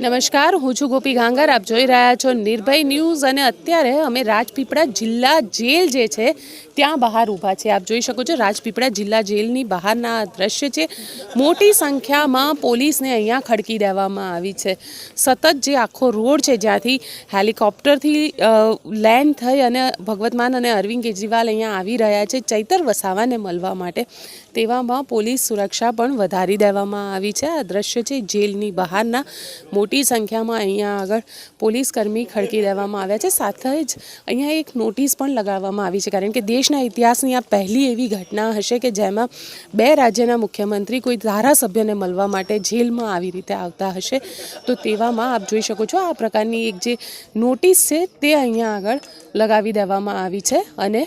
નમસ્કાર, હું છું ગોપી ગાંગર. આપ જોઈ રહ્યા છો નિર્ભય ન્યૂઝ અને અત્યારે અમે રાજપીપળા જિલ્લા જેલ જે છે ત્યાં બહાર ઊભા છે. આપ જોઈ શકો છો રાજપીપળા જિલ્લા જેલની બહારના દ્રશ્ય છે. મોટી સંખ્યામાં પોલીસને અહીંયા ખડકી દેવામાં આવી છે. સતત જે આખો રોડ છે જ્યાંથી હેલિકોપ્ટરથી લેન્ડ થઈ અને ભગવત માન અને અરવિંદ કેજરીવાલ અહીંયા આવી રહ્યા છે ચૈતર વસાવાને મળવા માટે, તેવામાં પોલીસ સુરક્ષા પણ વધારી દેવામાં આવી છે. આ દ્રશ્ય છે જેલની બહારના. મોટી સંખ્યામાં અહીંયા આગળ પોલીસકર્મી ખડકી દેવામાં આવ્યા છે. સાથે જ અહીંયા એક નોટિસ પણ લગાવવામાં આવી છે, કારણ કે દેશના ઇતિહાસની આ પહેલી એવી ઘટના હશે કે જેમાં બે રાજ્યના મુખ્યમંત્રી કોઈ ધારાસભ્યને મળવા માટે જેલમાં આવી રીતે આવતા હશે. તો તેવામાં આપ જોઈ શકો છો આ પ્રકારની એક જે નોટિસ છે તે અહીંયા આગળ લગાવી દેવામાં આવી છે અને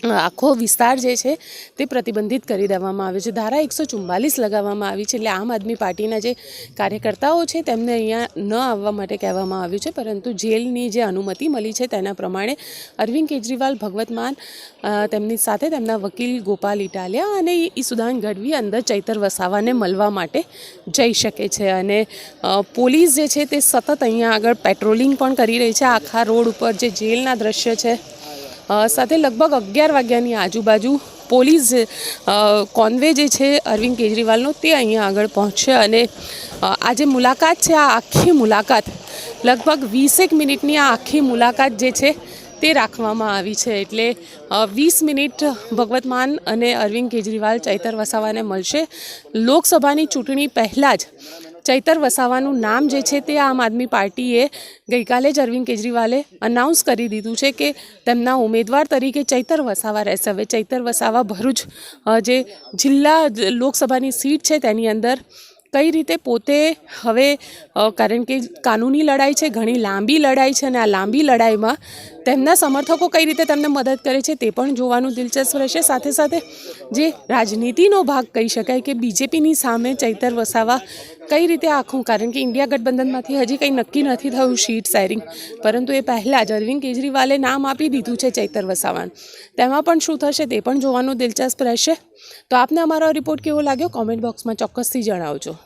આખો વિસ્તાર જે છે તે પ્રતિબંધિત કરી દેવામાં આવ્યો છે. ધારા 144 લગાવવામાં આવી છે. એટલે આમ આદમી પાર્ટીના જે કાર્યકર્તાઓ છે તેમને અહીંયા ન આવવા માટે કહેવામાં આવ્યું છે, પરંતુ જેલની જે અનુમતિ મળી છે તેના પ્રમાણે અરવિંદ કેજરીવાલ, ભગવત માન, તેમની સાથે તેમના વકીલ ગોપાલ ઇટાલિયા અને ઈસુદાન ગઢવી અંદર ચૈતર વસાવાને મળવા માટે જઈ શકે છે. અને પોલીસ જે છે તે સતત અહીંયા આગળ પેટ્રોલિંગ પણ કરી રહી છે. આખા રોડ ઉપર જે જેલના દ્રશ્ય છે સાથે લગભગ 11 વાગ્યાની આજુબાજુ પોલીસ કોન્વે જે છે અરવિંદ કેજરીવાલનો તે અહીંયા આગળ પહોંચશે અને આ જે મુલાકાત છે, આ આખી મુલાકાત લગભગ 20 મિનિટની આ આખી મુલાકાત જે છે તે રાખવામાં આવી છે. એટલે 20 મિનિટ ભગવત માન અને અરવિંદ કેજરીવાલ ચૈતર વસાવાને મળશે. લોકસભાની ચૂંટણી પહેલાં જ ચૈતર વસાવાનું નામ જે છે તે આમ આદમી પાર્ટીએ ગઈકાલે જ અરવિંદ કેજરીવાલે અનાઉન્સ કરી દીધું છે કે તેમના ઉમેદવાર તરીકે ચૈતર વસાવા રહેશે. હવે ચૈતર વસાવા ભરૂચ જે જિલ્લા લોકસભાની સીટ છે તેની અંદર કઈ રીતે પોતે હવે, કારણ કે કાનૂની લડાઈ છે, ઘણી લાંબી લડાઈ છે અને આ લાંબી લડાઈમાં તેમના સમર્થકો કઈ રીતે તેમને મદદ કરે છે તે પણ જોવાનું દિલચસ્પ રહેશે. સાથે સાથે જે રાજનીતિનો ભાગ કહી શકાય કે બીજેપીની સામે ચૈતર વસાવા કઈ રીતે આખું, કારણ કે ઇન્ડિયા ગઠબંધનમાંથી હજી કંઈ નક્કી નથી થયું સીટ શેરિંગ, પરંતુ એ પહેલાં જ અરવિંદ કેજરીવાલે નામ આપી દીધું છે ચૈતર વસાવાનું. તેમાં પણ શું થશે તે પણ જોવાનું દિલચસ્પ રહેશે. તો આપને અમારો રિપોર્ટ કેવો લાગ્યો કોમેન્ટ બોક્સમાં ચોક્કસથી જણાવજો.